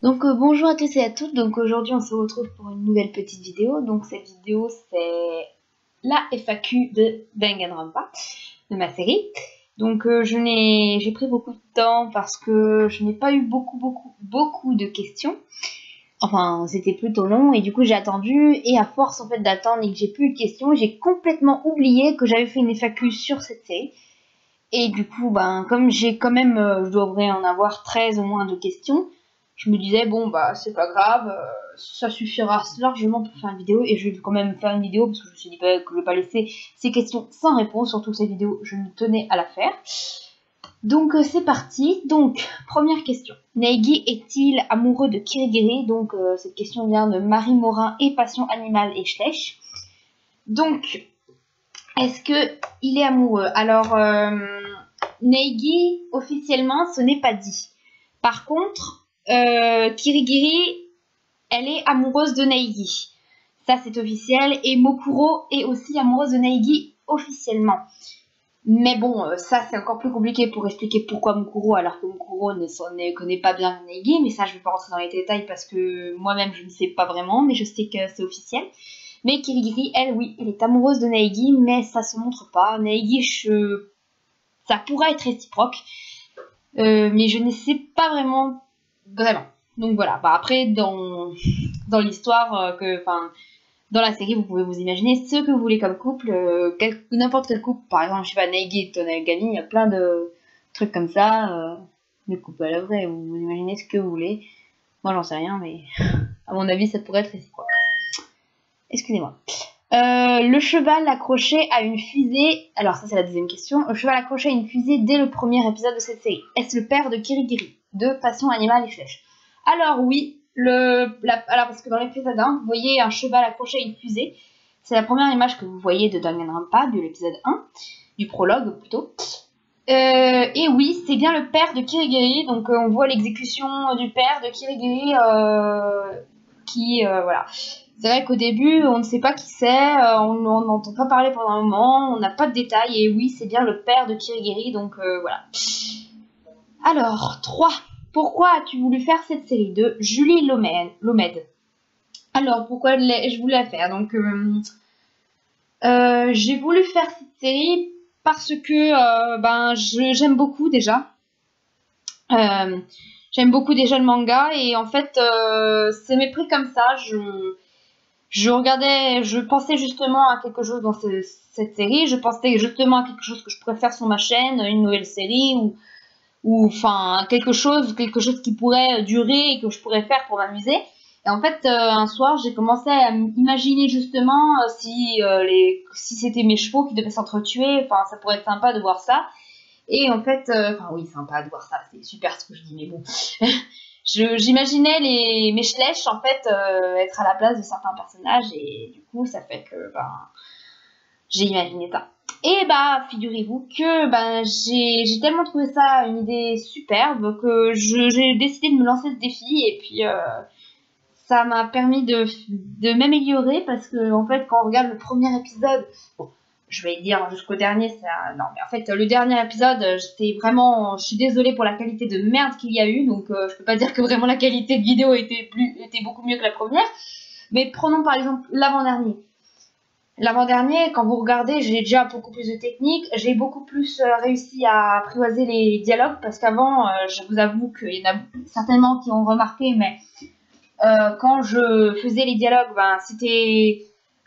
Bonjour à tous et à toutes, donc aujourd'hui on se retrouve pour une nouvelle petite vidéo. Donc cette vidéo c'est la FAQ de Danganronpa, de ma série. J'ai pris beaucoup de temps parce que je n'ai pas eu beaucoup de questions. Enfin c'était plutôt long et du coup j'ai attendu et à force en fait d'attendre et que j'ai plus eu de questions, j'ai complètement oublié que j'avais fait une FAQ sur cette série. Et du coup comme j'ai quand même, je devrais en avoir 13 au moins de questions. Je me disais, bon, bah, c'est pas grave, ça suffira largement pour faire une vidéo. Et je vais quand même faire une vidéo parce que je me suis dit que je vais pas laisser ces questions sans réponse. Surtout que cette vidéo, je me tenais à la faire. Donc, c'est parti. Donc, première question. Neigi est-il amoureux de Kirigiri? Donc, cette question vient de Marie Morin et Passion Animale et Schleich. Donc, est-ce qu'il est amoureux? Alors, Neigi, officiellement, ce n'est pas dit. Par contre, Kirigiri, elle est amoureuse de Neigi. Ça, c'est officiel. Et Mokuro est aussi amoureuse de Neigi officiellement. Mais bon, ça, c'est encore plus compliqué pour expliquer pourquoi Mokuro, alors que Mokuro ne connaît pas bien Neigi. Mais ça, je ne vais pas rentrer dans les détails parce que moi-même, je ne sais pas vraiment. Mais je sais que c'est officiel. Mais Kirigiri, elle, oui, elle est amoureuse de Neigi. Mais ça se montre pas. Neigi, ça pourrait être réciproque. Mais je ne sais pas vraiment. Donc voilà, après dans l'histoire, dans la série, vous pouvez vous imaginer ce que vous voulez comme couple, n'importe quel couple, par exemple, je sais pas, Neigi et Tonagami, il y a plein de trucs comme ça, des couples à la vraie, vous imaginez ce que vous voulez. Moi j'en sais rien, mais à mon avis ça pourrait être réciproque. Excusez-moi. Le cheval accroché à une fusée, alors ça c'est la deuxième question, le cheval accroché à une fusée dès le premier épisode de cette série, est-ce le père de Kirigiri, de Passion Animale et Schleich? Alors oui, alors parce que dans l'épisode 1, vous voyez un cheval accroché à une fusée. C'est la première image que vous voyez de Danganronpa, de l'épisode 1, du prologue plutôt. Et oui, c'est bien le père de Kirigiri, donc on voit l'exécution du père de Kirigiri voilà. C'est vrai qu'au début, on ne sait pas qui c'est, on n'entend pas parler pendant un moment, on n'a pas de détails, et oui, c'est bien le père de Kirigiri, donc voilà. Alors, 3. Pourquoi as-tu voulu faire cette série? De Julie Lomed. Alors, pourquoi je voulais la faire? Donc, j'ai voulu faire cette série parce que j'aime beaucoup déjà. J'aime beaucoup déjà le manga et en fait, c'est mes prix comme ça. Je pensais justement à quelque chose dans cette série. Je pensais justement à quelque chose que je pourrais faire sur ma chaîne, une nouvelle série ou enfin quelque chose qui pourrait durer et que je pourrais faire pour m'amuser. Et en fait, un soir, j'ai commencé à imaginer justement si c'était mes chevaux qui devaient s'entretuer. Enfin, ça pourrait être sympa de voir ça. Et en fait, oui, sympa de voir ça. C'est super ce que je dis, mais bon. J'imaginais mes Schleich en fait être à la place de certains personnages et du coup, ça fait que j'ai imaginé ça. Et figurez-vous que j'ai tellement trouvé ça une idée superbe que j'ai décidé de me lancer ce défi et puis ça m'a permis de m'améliorer parce que en fait quand on regarde le premier épisode, bon, je vais dire jusqu'au dernier, non mais en fait le dernier épisode, je suis désolée pour la qualité de merde qu'il y a eu, donc je peux pas dire que vraiment la qualité de vidéo était beaucoup mieux que la première, mais prenons par exemple l'avant-dernier. L'avant-dernier, quand vous regardez, j'ai déjà beaucoup plus de technique, j'ai beaucoup plus réussi à apprivoiser les dialogues, parce qu'avant, je vous avoue qu'il y en a certainement qui ont remarqué, mais quand je faisais les dialogues,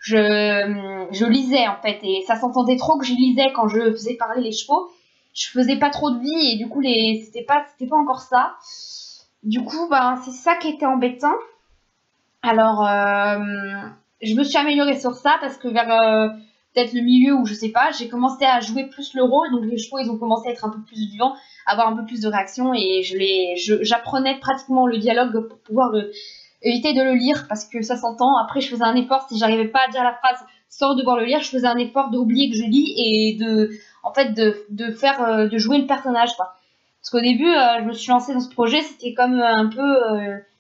je lisais en fait, et ça s'entendait trop que je lisais quand je faisais parler les chevaux. Je faisais pas trop de vie, et du coup, c'était pas encore ça. Du coup, c'est ça qui était embêtant. Alors, je me suis améliorée sur ça parce que vers peut-être le milieu où je sais pas, j'ai commencé à jouer plus le rôle, donc les chevaux ils ont commencé à être un peu plus vivants, avoir un peu plus de réaction et j'apprenais pratiquement le dialogue pour pouvoir éviter de le lire parce que ça s'entend. Après je faisais un effort, si j'arrivais pas à dire la phrase sans devoir le lire, je faisais un effort d'oublier que je lis et de jouer le personnage quoi. Parce qu'au début je me suis lancée dans ce projet, c'était comme un peu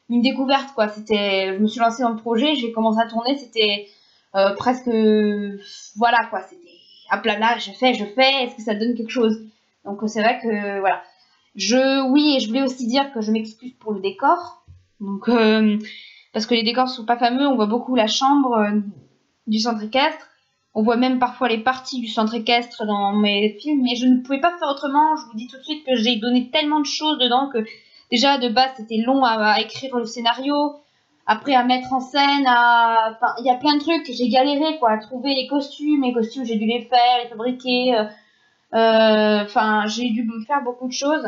une découverte quoi. Je me suis lancée dans le projet, j'ai commencé à tourner, c'était presque voilà quoi, c'était à plat là, je fais, est-ce que ça donne quelque chose? Donc c'est vrai que voilà. Oui, et je voulais aussi dire que je m'excuse pour le décor. Donc, parce que les décors sont pas fameux, on voit beaucoup la chambre du centre équestre. On voit même parfois les parties du centre équestre dans mes films, mais je ne pouvais pas faire autrement. Je vous dis tout de suite que j'ai donné tellement de choses dedans que déjà de base c'était long à écrire le scénario, après à mettre en scène, enfin il y a plein de trucs. J'ai galéré quoi, à trouver les costumes. Les costumes j'ai dû les faire, les fabriquer. Enfin j'ai dû faire beaucoup de choses.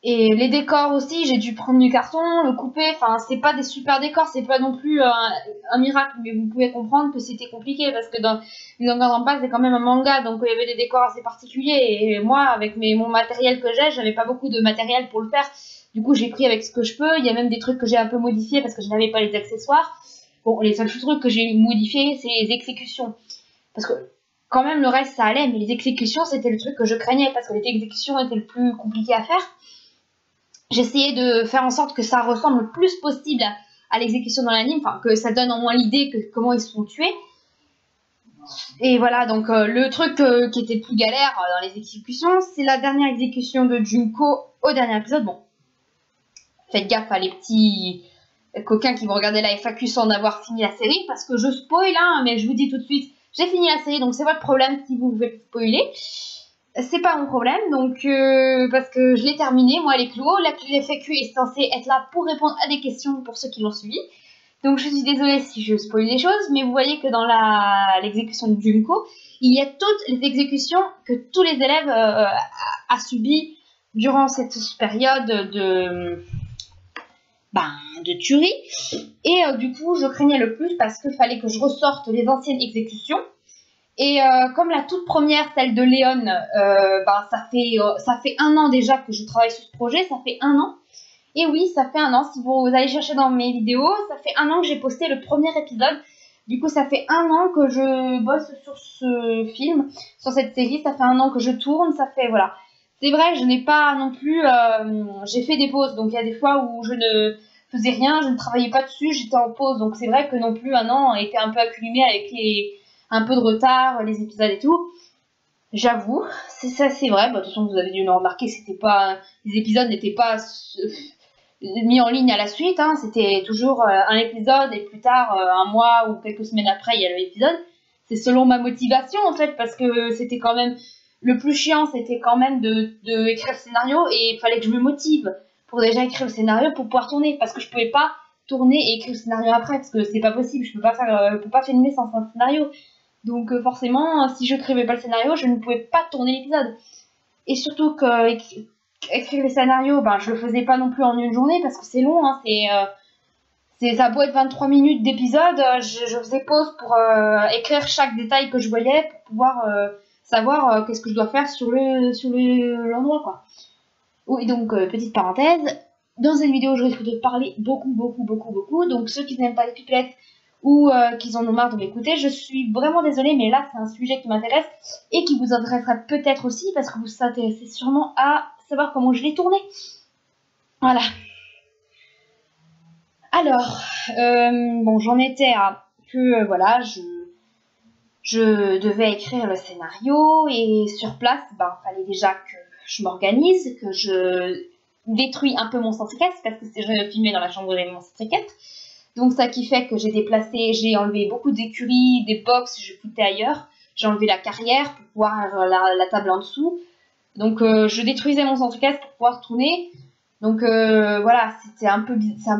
Et les décors aussi, j'ai dû prendre du carton, le couper. Enfin, c'est pas des super décors, c'est pas non plus un miracle, mais vous pouvez comprendre que c'était compliqué parce que dans Les Longueurs en Passe, c'est quand même un manga, donc il y avait des décors assez particuliers. Et moi, avec mon matériel que j'ai, j'avais pas beaucoup de matériel pour le faire. Du coup, j'ai pris avec ce que je peux. Il y a même des trucs que j'ai un peu modifiés parce que je n'avais pas les accessoires. Bon, les seuls trucs que j'ai modifiés, c'est les exécutions. Parce que quand même, le reste, ça allait, mais les exécutions, c'était le truc que je craignais parce que les exécutions étaient le plus compliqué à faire. J'essayais de faire en sorte que ça ressemble le plus possible à l'exécution dans l'anime, enfin que ça donne au moins l'idée que comment ils sont tués. Et voilà, donc le truc qui était le plus galère dans les exécutions, c'est la dernière exécution de Junko au dernier épisode. Bon, faites gaffe à les petits coquins qui vont regarder la FAQ sans avoir fini la série, parce que je spoil, hein, mais je vous dis tout de suite, j'ai fini la série, donc c'est votre problème si vous pouvez spoiler. C'est pas mon problème, donc parce que je l'ai terminé, moi elle est clos. La FAQ est censée être là pour répondre à des questions pour ceux qui l'ont suivi. Donc je suis désolée si je spoil des choses, mais vous voyez que dans l'exécution de Junko, il y a toutes les exécutions que tous les élèves a subies durant cette période de tuerie. Et du coup, je craignais le plus parce qu'il fallait que je ressorte les anciennes exécutions. Et comme la toute première, celle de Léon, ça fait 1 an déjà que je travaille sur ce projet, ça fait 1 an. Et oui, ça fait 1 an, si vous allez chercher dans mes vidéos, ça fait 1 an que j'ai posté le premier épisode. Du coup, ça fait 1 an que je bosse sur ce film, sur cette série, ça fait 1 an que je tourne, ça fait, voilà. C'est vrai, je n'ai pas non plus, j'ai fait des pauses, donc il y a des fois où je ne faisais rien, je ne travaillais pas dessus, j'étais en pause, donc c'est vrai que non plus 1 an a été un peu accumulé avec un peu de retard, les épisodes et tout. J'avoue, c'est vrai. Bah, de toute façon, vous avez dû le remarquer, les épisodes n'étaient pas mis en ligne à la suite. Hein. C'était toujours un épisode et plus tard, 1 mois ou quelques semaines après, il y a l'épisode. C'est selon ma motivation en fait, parce que c'était quand même le plus chiant, c'était quand même de écrire le scénario et il fallait que je me motive pour déjà écrire le scénario pour pouvoir tourner, parce que je pouvais pas tourner et écrire le scénario après, parce que c'est pas possible. Je peux pas filmer sans un scénario. Donc forcément, si je n'écrivais pas le scénario, je ne pouvais pas tourner l'épisode. Et surtout que écrire les scénarios, je le faisais pas non plus en une journée parce que c'est long. Hein, ça a beau être 23 minutes d'épisode, je faisais pause pour écrire chaque détail que je voyais pour pouvoir savoir qu'est-ce que je dois faire sur l'endroit quoi. Oui, donc petite parenthèse. Dans cette vidéo, je risque de parler beaucoup. Donc ceux qui n'aiment pas les pipelettes ou qu'ils en ont marre de m'écouter, je suis vraiment désolée, mais là c'est un sujet qui m'intéresse et qui vous intéressera peut-être aussi parce que vous vous intéressez sûrement à savoir comment je l'ai tourné. Voilà. Alors, bon, j'en étais à que voilà, je devais écrire le scénario et sur place, fallait déjà que je m'organise, que je détruis un peu mon centre équestre parce que je filmais dans la chambre de mon centre équestre. Donc ça qui fait que j'ai enlevé beaucoup d'écuries, des box, je foutais ailleurs. J'ai enlevé la carrière pour pouvoir la table en dessous. Donc je détruisais mon centre équestre pour pouvoir tourner. Donc voilà, c'est un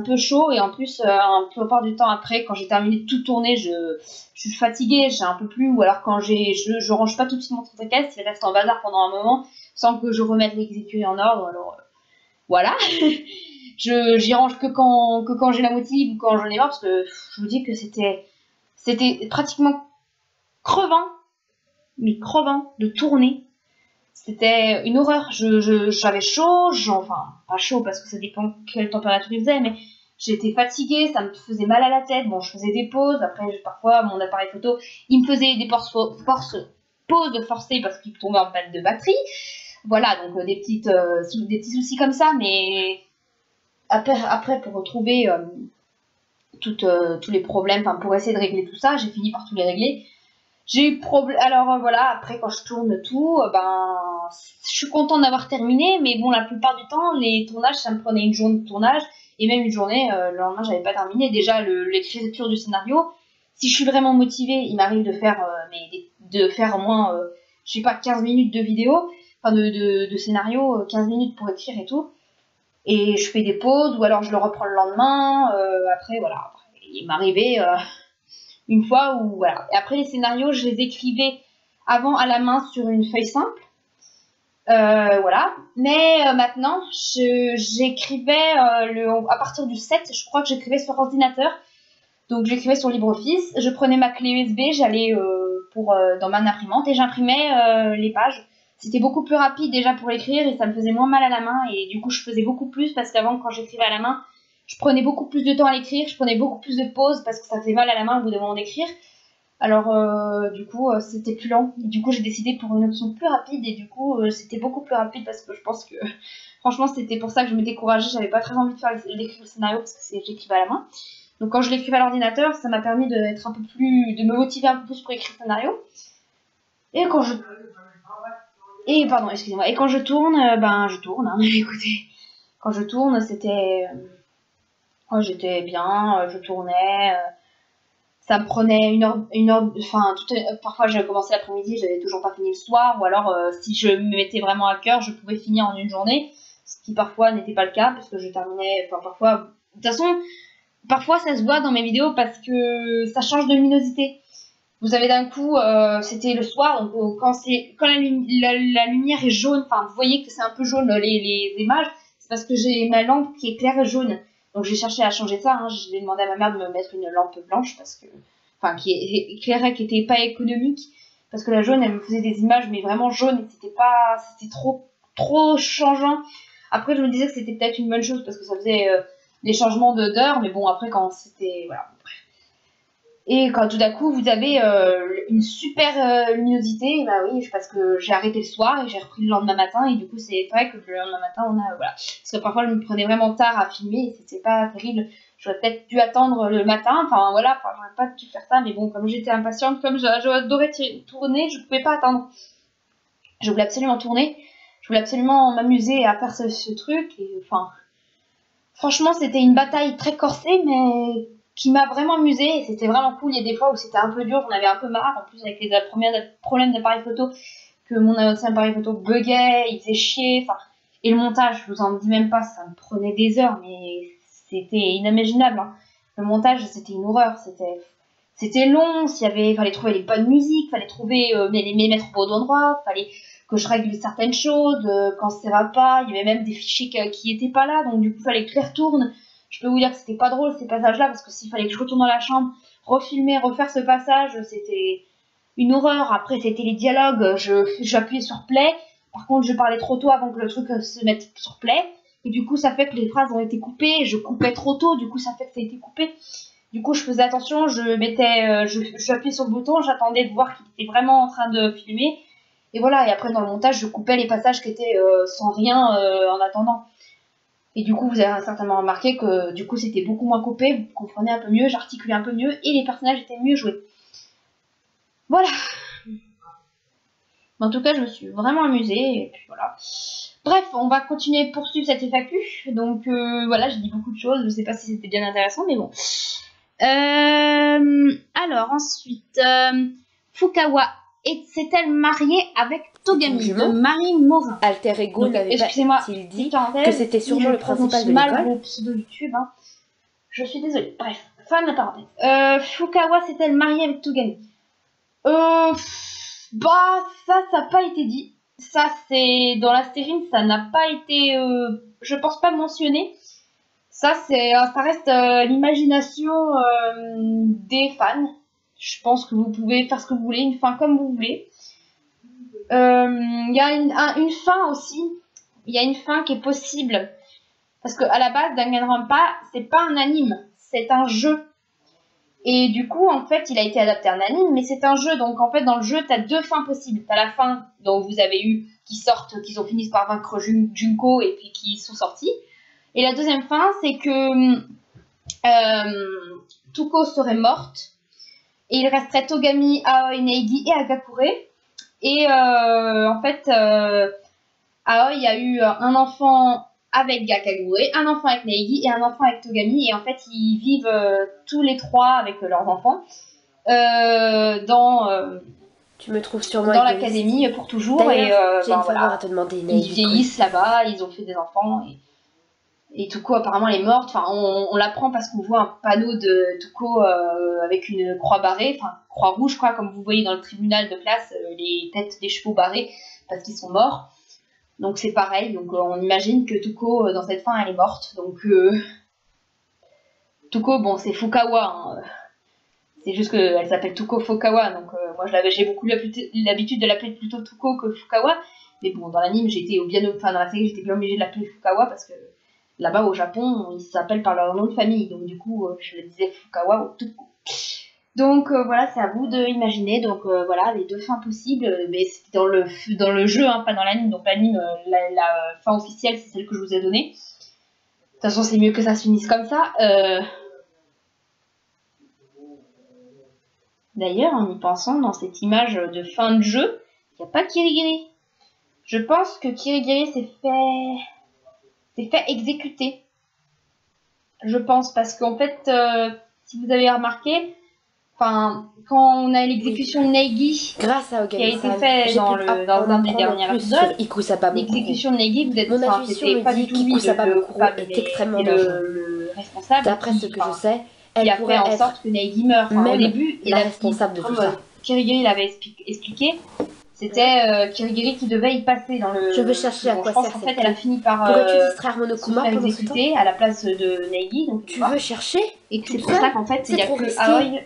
peu chaud et en plus la plupart du temps après, quand j'ai terminé de tout tourner, je suis fatiguée, j'ai un peu plus. Ou alors quand je range pas tout de suite mon centre équestre, il reste en bazar pendant un moment sans que je remette les écuries en ordre. Alors voilà. J'y range que quand j'ai la motive ou quand j'en ai marre parce que je vous dis que c'était pratiquement crevant, mais crevant de tourner. C'était une horreur. J'avais chaud, enfin pas chaud parce que ça dépend quelle température il faisait, mais j'étais fatiguée, ça me faisait mal à la tête. Bon, je faisais des pauses. Après, parfois mon appareil photo, il me faisait des pauses forcées parce qu'il tombait en panne de batterie. Voilà, donc des petits soucis comme ça, mais après pour retrouver tous les problèmes, pour essayer de régler tout ça, j'ai fini par tout les régler. J'ai eu problème. Alors voilà, après quand je tourne tout, je suis contente d'avoir terminé, mais bon, la plupart du temps, les tournages, ça me prenait une journée de tournage Et même une journée, le lendemain, j'avais pas terminé. Déjà, l'écriture du scénario, si je suis vraiment motivée, il m'arrive de faire, de faire au moins, je sais pas, 15 minutes de vidéo, enfin de scénario, 15 minutes pour écrire et tout. Et je fais des pauses, ou alors je le reprends le lendemain. Après, voilà. Il m'arrivait une fois où, voilà. Et après, les scénarios, je les écrivais avant à la main sur une feuille simple. Voilà. Mais maintenant, j'écrivais à partir du 7, je crois que j'écrivais sur ordinateur. Donc j'écrivais sur LibreOffice, je prenais ma clé USB, j'allais dans ma imprimante et j'imprimais les pages. C'était beaucoup plus rapide déjà pour l'écrire et ça me faisait moins mal à la main et du coup je faisais beaucoup plus parce qu'avant quand j'écrivais à la main, je prenais beaucoup plus de temps à l'écrire, je prenais beaucoup plus de pauses parce que ça faisait mal à la main au bout d'un moment d'écrire. Alors du coup c'était plus lent. Et du coup j'ai décidé pour une option plus rapide et du coup c'était beaucoup plus rapide parce que je pense que franchement c'était pour ça que je me décourageais, j'avais pas très envie de faire d'écrire le scénario parce que j'écrivais à la main. Donc quand je l'écrivais à l'ordinateur, ça m'a permis de me motiver un peu plus pour écrire le scénario. Et quand je pardon, excusez-moi. Et quand je tourne, ben je tourne. Hein, écoutez, quand je tourne, j'étais bien, je tournais. Ça me prenait une heure. Enfin, parfois j'ai commencé l'après-midi, j'avais toujours pas fini le soir. Ou alors, si je me mettais vraiment à cœur, je pouvais finir en une journée, ce qui parfois n'était pas le cas parce que je terminais. Enfin, parfois, de toute façon. Parfois, ça se voit dans mes vidéos parce que ça change de luminosité. Vous avez d'un coup, c'était le soir, donc quand la lumière est jaune, enfin, vous voyez que c'est un peu jaune les images, c'est parce que j'ai ma lampe qui est claire et jaune. Donc j'ai cherché à changer ça. Hein. Je vais demander à ma mère de me mettre une lampe blanche parce que, enfin, qui est éclairée, qui était pas économique, parce que la jaune, elle me faisait des images mais vraiment jaunes et c'était trop changeant. Après, je me disais que c'était peut-être une bonne chose parce que ça faisait des changements d'heure, mais bon, après, quand c'était. Voilà. Et quand tout d'un coup, vous avez une super luminosité, bah oui, parce que j'ai arrêté le soir et j'ai repris le lendemain matin, et du coup, c'est vrai que le lendemain matin, on a. Voilà. Parce que parfois, je me prenais vraiment tard à filmer et c'était pas terrible. J'aurais peut-être dû attendre le matin, enfin voilà, j'aurais pas dû faire ça, mais bon, comme j'étais impatiente, comme j'adorais tourner, je pouvais pas attendre. Je voulais absolument tourner, je voulais absolument m'amuser à faire ce truc, et enfin. Franchement, c'était une bataille très corsée, mais qui m'a vraiment amusée. Et c'était vraiment cool. Il y a des fois où c'était un peu dur, j'en avais un peu marre. En plus, avec les problèmes d'appareil photo, que mon ancien appareil photo buguait, il faisait chier. Enfin, et le montage, je vous en dis même pas, ça me prenait des heures, mais c'était inimaginable. Hein. Le montage, c'était une horreur. C'était long. Fallait trouver les bonnes musiques, fallait trouver les mettre au bon endroit, fallait que je règle certaines choses, quand ça va pas, il y avait même des fichiers qui étaient pas là, donc du coup il fallait que je les retourne. Je peux vous dire que c'était pas drôle ces passages-là, parce que s'il fallait que je retourne dans la chambre, refilmer, refaire ce passage, c'était une horreur. Après c'était les dialogues, j'appuyais sur play, par contre je parlais trop tôt avant que le truc se mette sur play, et du coup ça fait que les phrases ont été coupées, je coupais trop tôt, du coup ça fait que ça a été coupé. Du coup je faisais attention, j'appuyais sur le bouton, j'attendais de voir qu'il était vraiment en train de filmer. Et voilà, et après dans le montage, je coupais les passages qui étaient sans rien en attendant. Et du coup, vous avez certainement remarqué que du coup, c'était beaucoup moins coupé, vous comprenez un peu mieux, j'articulais un peu mieux, et les personnages étaient mieux joués. Voilà. En tout cas, je me suis vraiment amusée, et puis voilà. Bref, on va continuer, poursuivre cette FAQ. Donc voilà, j'ai dit beaucoup de choses, je sais pas si c'était bien intéressant, mais bon. Alors, ensuite, Fukawa s'est-elle mariée avec Togami de Marie Morin. Alter Ego n'avait pas-il dit que c'était sûrement le principal de l'école. Pseudo YouTube, hein. Je suis désolée. Bref, fin de la parenthèse. Fukawa s'est-elle mariée avec Togami? Bah, ça n'a pas été dit. Ça, c'est dans la série, ça n'a pas été, je pense pas mentionné. Ça reste l'imagination des fans. Je pense que vous pouvez faire ce que vous voulez, une fin comme vous voulez. Il y a une fin aussi. Il y a une fin qui est possible. Parce qu'à la base, Danganronpa, c'est pas un anime, c'est un jeu. Et du coup, en fait, il a été adapté en anime, mais c'est un jeu. Donc, en fait, dans le jeu, t'as deux fins possibles. T'as la fin dont vous avez eu, qu'ils ont fini par vaincre Junko et puis qui sont sortis. Et la deuxième fin, c'est que Tuko serait morte. Et il resterait Togami, Aoi, Neigi et Agakure. Et en fait, Aoi a eu un enfant avec Gakagure, un enfant avec Neigi et un enfant avec Togami. Et en fait, ils vivent tous les trois avec leurs enfants tu me trouves sûrement dans l'académie pour toujours. Et j'ai une faveur à te demander, Neigi. Ils vieillissent là-bas, ils ont fait des enfants. Et Tuko apparemment elle est morte. Enfin, on l'apprend parce qu'on voit un panneau de Tuko avec une croix barrée, enfin croix rouge quoi, comme vous voyez dans le tribunal de classe, les têtes des chevaux barrées parce qu'ils sont morts. Donc c'est pareil. Donc on imagine que Tuko dans cette fin elle est morte. Donc Tuko, bon c'est Fukawa. Hein. C'est juste qu'elle s'appelle Tuko Fukawa. Donc moi j'ai beaucoup l'habitude de l'appeler plutôt Tuko que Fukawa. Mais bon dans l'anime dans la série j'étais bien obligée de l'appeler Fukawa parce que là-bas au Japon, ils s'appellent par leur nom de famille, donc du coup, je le disais Fukawa ou Tuko. Donc voilà, c'est à vous d'imaginer. Donc voilà, les deux fins possibles, mais c'est dans le jeu, hein, pas dans l'anime. Donc l'anime, la fin officielle, c'est celle que je vous ai donnée. De toute façon, c'est mieux que ça se finisse comme ça. D'ailleurs, en y pensant, dans cette image de fin de jeu, il n'y a pas Kirigiri. Je pense que Kirigiri s'est fait exécuter. Je pense, parce qu'en fait, si vous avez remarqué, quand on a l'exécution de Neigi, grâce à qui a été fait dans un des derniers épisodes, l'exécution de Neigi, vous êtes c'était pas du tout lui le coupable, est extrêmement le responsable. D'après ce que je sais, elle a fait en sorte que Neigi meure. Enfin, au début, la responsable de tout ça. Kirigiri l'avait expliqué. C'était Kirigiri qui devait y passer dans le... Je veux chercher à quoi sert en fait, elle a fini par pourrais-tu distraire Monokuma se faire exécuter à la place de Neigi. Donc, tu veux chercher? Et c'est pour ça qu'en fait, il n'y a que Aoi,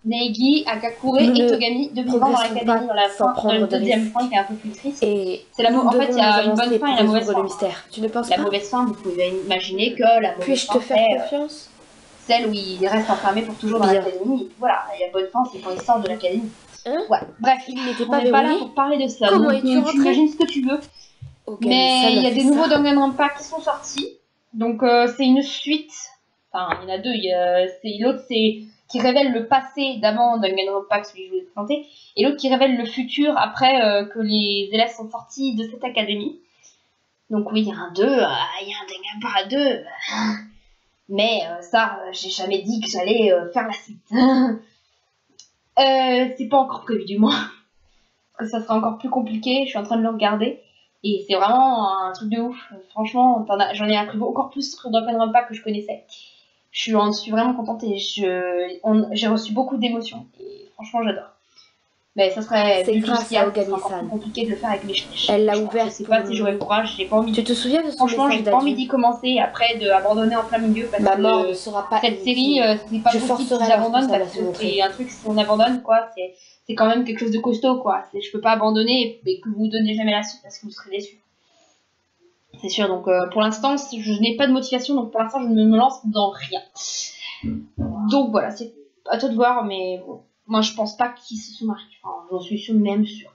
Neigi, Agakure et Togami de vivants dans l'académie dans la deuxième fin qui est un peu plus triste. C'est en fait, il y a une bonne fin et la mauvaise fin. Mystère. Tu ne penses pas? La mauvaise fin, vous pouvez imaginer que la mauvaise fin, puis-je te faire confiance? Celle où il reste enfermé pour toujours dans l'académie. Voilà, et la bonne fin, c'est quand il sort de l'académie. Ouais, bref, il n'était pas là pour parler de ça. Comment donc, tu imagines ce que tu veux. Mais il y a des nouveaux Danganronpa qui sont sortis. Donc c'est une suite. Enfin, il y en a deux. L'autre, c'est qui révèle le passé d'avant Danganronpa, celui que je vous ai présenté. Et l'autre qui révèle le futur après que les élèves sont sortis de cette académie. Donc oui, il y a un 2. Il y a un Danganronpa 2. Mais ça, j'ai jamais dit que j'allais faire la suite. C'est pas encore prévu du moins. Parce que ça sera encore plus compliqué. Je suis en train de le regarder. Et c'est vraiment un truc de ouf. Franchement, j'en ai appris encore plus sur Danganronpa que je connaissais. Je suis vraiment contente et j'ai reçu beaucoup d'émotions. Et franchement, j'adore. Mais ça serait encore plus compliqué de le faire avec les flèches. Elle l'a ouvert. Je sais pas si j'aurais le courage. J'ai pas envie. Tu te souviens de son Franchement, j'ai pas envie d'y commencer après d'abandonner en plein milieu parce ma mort ne sera pas cette série, c'est pas possible qu'ils abandonnent parce que c'est un truc si on abandonne quoi, c'est quand même quelque chose de costaud quoi. Je peux pas abandonner et que vous donnez jamais la suite parce que vous serez déçus. C'est sûr. Donc pour l'instant, je n'ai pas de motivation donc pour l'instant je ne me lance dans rien. Donc voilà, c'est à toi de voir mais bon. Moi, je pense pas qu'ils se sont mariés. Enfin, j'en suis même sûre.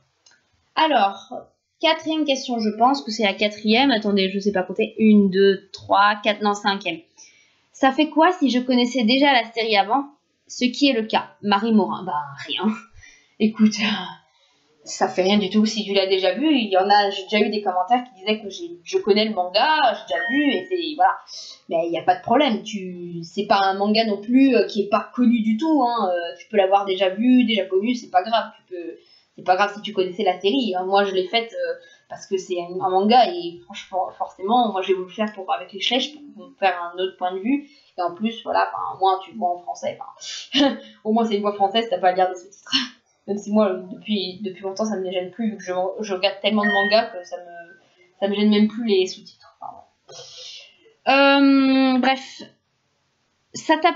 Alors, quatrième question, je pense que c'est la quatrième. Attendez, je sais pas compter. 1, 2, 3, 4, non, cinquième. Ça fait quoi si je connaissais déjà la série avant? Ce qui est le cas. Marie Morin, bah rien. Écoute, ça fait rien du tout si tu l'as déjà vu. J'ai déjà eu des commentaires qui disaient que je connais le manga, j'ai déjà vu, et c'est, voilà. Mais il n'y a pas de problème, c'est pas un manga non plus qui est pas connu du tout, hein. Tu peux l'avoir déjà vu, déjà connu, c'est pas grave, c'est pas grave si tu connaissais la série, hein. Moi je l'ai faite parce que c'est un manga et franchement, forcément, moi j'ai voulu le faire avec les flèches pour faire un autre point de vue, et en plus, voilà, au moins tu le vois en français, au moins c'est une voix française, t'as pas à lire des sous-titres. Même si moi, depuis longtemps, ça me gêne plus, vu que je regarde tellement de mangas que ça me gêne même plus les sous-titres. Bref.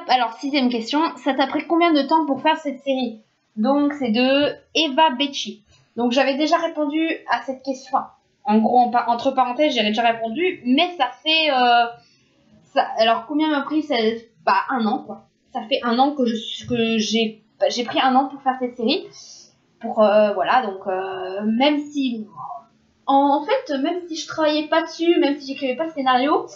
Alors, sixième question. Ça t'a pris combien de temps pour faire cette série? Donc, c'est de Eva Becci. Donc, j'avais déjà répondu à cette question. En gros, entre parenthèses, j'avais déjà répondu. Mais ça fait... alors, combien m'a pris? Un an, quoi. Ça fait un an que j'ai pris un an pour faire cette série. Voilà, donc même si... En fait, même si je travaillais pas dessus, même si j'écrivais pas le scénario,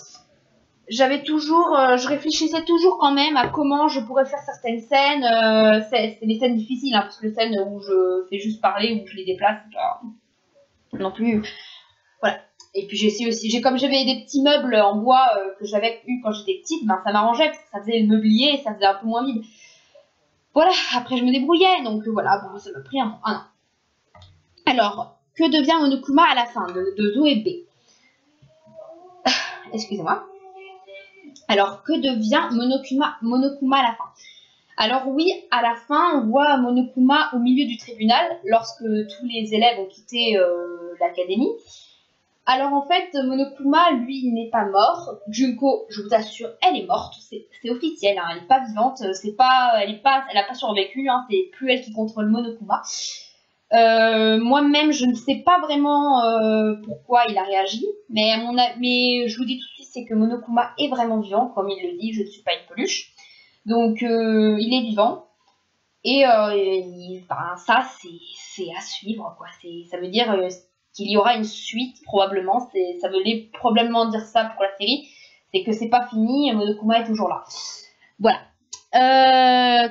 je réfléchissais toujours quand même à comment je pourrais faire certaines scènes. C'est des scènes difficiles, hein, parce que les scènes où je fais juste parler, où je les déplace, non plus... Voilà. Et puis j'essaie aussi, comme j'avais des petits meubles en bois que j'avais eu quand j'étais petite, ben ça m'arrangeait parce que ça faisait le meublier et ça faisait un peu moins vide. Voilà, après je me débrouillais, donc voilà, bon, ça m'a pris un an. Alors, que devient Monokuma à la fin de Zoé B? Excusez-moi. Alors, que devient Monokuma à la fin? Alors oui, à la fin, on voit Monokuma au milieu du tribunal, lorsque tous les élèves ont quitté l'académie. Alors en fait, Monokuma, lui, il n'est pas mort. Junko, je vous assure, elle est morte, c'est officiel, hein, elle n'est pas vivante, elle n'a pas survécu, hein, c'est plus elle qui contrôle Monokuma. Moi-même, je ne sais pas vraiment pourquoi il a réagi, mais je vous dis tout de suite, c'est que Monokuma est vraiment vivant, comme il le dit, je ne suis pas une peluche. Donc il est vivant, et ça c'est à suivre, quoi. Ça veut dire qu'il y aura une suite, probablement, ça veut probablement dire ça pour la série, c'est que c'est pas fini, Monokuma est toujours là. Voilà.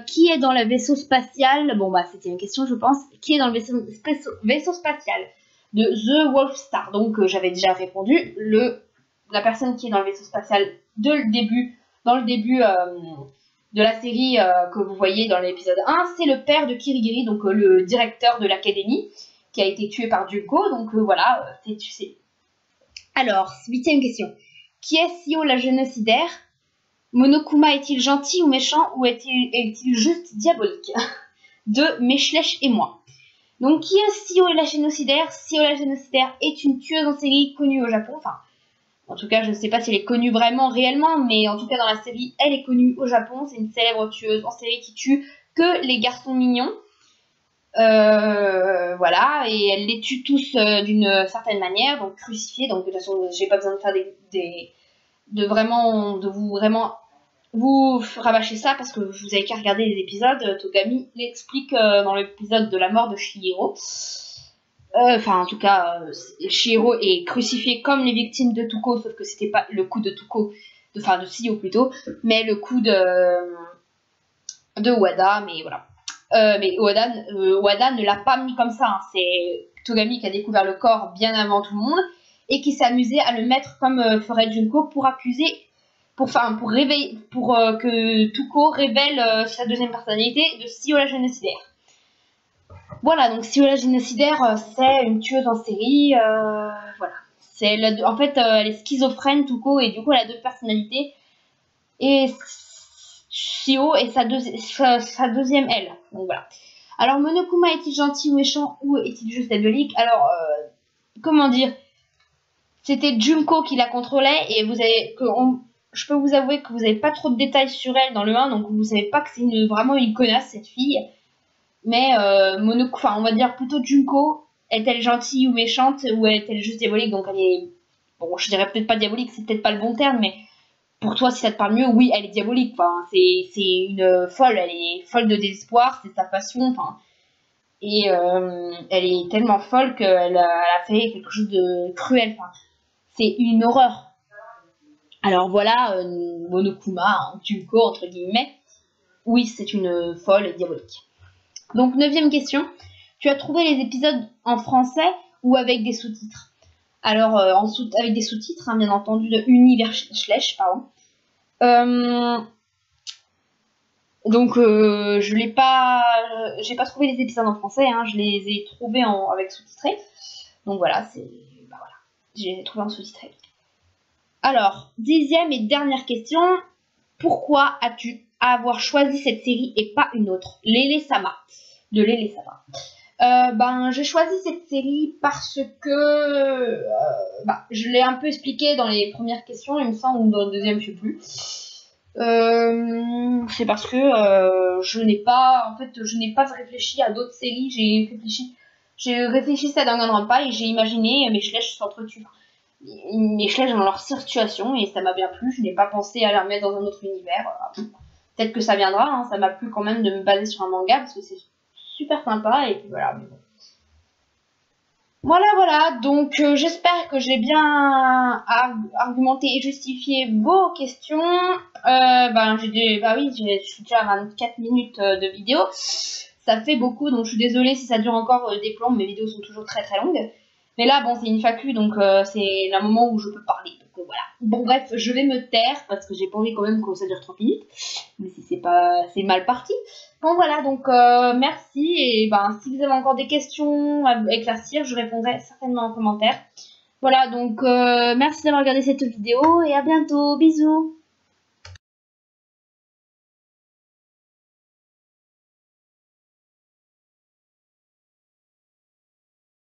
Qui est dans le vaisseau spatial? Bon bah c'était une question je pense. Qui est dans le vaisseau spatial de The Wolf Star? Donc j'avais déjà répondu. La personne qui est dans le vaisseau spatial dans le début de la série que vous voyez dans l'épisode 1, c'est le père de Kirigiri, donc le directeur de l'académie, qui a été tué par Junko. Donc voilà, tu sais. Alors, 8e question. Qui est Sio la génocidaire? Monokuma est-il gentil ou méchant, ou est-il juste diabolique? De Meshlech et moi. Donc, qui est Sio la génocidaire? Sio la génocidaire est une tueuse en série connue au Japon. Enfin, en tout cas, je ne sais pas si elle est connue vraiment, réellement, mais en tout cas, dans la série, elle est connue au Japon. C'est une célèbre tueuse en série qui tue que les garçons mignons. Voilà, et elle les tue tous d'une certaine manière, donc crucifiés. Donc, de toute façon, j'ai pas besoin de faire vous rabâcher ça parce que vous avez qu'à regarder les épisodes. Togami l'explique dans l'épisode de la mort de Chihiro. Enfin, en tout cas, Chihiro est crucifié comme les victimes de Tuko, sauf que c'était pas le coup de Tuko, de Sio plutôt, mais le coup de Wada, mais voilà. Mais Wada ne l'a pas mis comme ça, hein. C'est Togami qui a découvert le corps bien avant tout le monde et qui s'est amusé à le mettre comme ferait Junko pour accuser, pour que Tuko révèle sa deuxième personnalité de Sio la génocidaire. Voilà, donc Sio la génocidaire, c'est une tueuse en série, voilà. En fait, elle est schizophrène, Tuko, et du coup, elle a deux personnalités. Et Sio est sa deuxième elle. Donc voilà. Alors, Monokuma est-il gentil ou méchant, ou est-il juste diabolique? Alors, comment dire? C'était Junko qui la contrôlait, et je peux vous avouer que vous n'avez pas trop de détails sur elle dans le 1, donc vous savez pas que c'est vraiment une connasse, cette fille. Mais on va dire plutôt Junko, est-elle gentille ou méchante, ou est-elle juste diabolique? Donc elle est, bon, je dirais peut-être pas diabolique, c'est peut-être pas le bon terme, mais pour toi, si ça te parle mieux, oui, elle est diabolique. Enfin, c'est une folle, elle est folle de désespoir, c'est sa passion. Enfin, et elle est tellement folle qu'elle a fait quelque chose de cruel. Enfin, c'est une horreur. Alors voilà, Monokuma, Junko entre guillemets, oui, c'est une folle et diabolique. Donc, 9e question. Tu as trouvé les épisodes en français ou avec des sous-titres? Alors, avec des sous-titres, hein, bien entendu, de Meshlech, pardon. Donc, j'ai pas trouvé les épisodes en français, hein, je les ai trouvés avec sous-titrés. Donc voilà, je les ai trouvés en sous-titrés. Alors, 10e et dernière question. Pourquoi as-tu avoir choisi cette série et pas une autre? Lele-sama. De Lele-sama. J'ai choisi cette série parce que je l'ai un peu expliqué dans les premières questions, il me semble, ou dans le deuxième, je sais plus. C'est parce que je n'ai pas réfléchi à d'autres séries. J'ai réfléchi à Danganronpa et j'ai imaginé Meshlech s'entretuent. Meshlech dans leur situation et ça m'a bien plu. Je n'ai pas pensé à la remettre dans un autre univers. Peut-être que ça viendra, hein. Ça m'a plu quand même de me baser sur un manga parce que c'est super sympa et puis voilà. Mais bon. Voilà, donc j'espère que j'ai bien argumenté et justifié vos questions. Je suis déjà à 24 minutes de vidéo. Ça fait beaucoup, donc je suis désolée si ça dure encore des plombs. Mes vidéos sont toujours très très longues. Mais là, bon, c'est une FAQ, donc c'est le moment où je peux parler. Donc voilà. Bon, bref, je vais me taire parce que j'ai pas envie quand même que ça dure 30 minutes. Mais si c'est mal parti. Bon, voilà, donc merci. Et ben, si vous avez encore des questions à éclaircir, je répondrai certainement en commentaire. Voilà, donc merci d'avoir regardé cette vidéo et à bientôt. Bisous.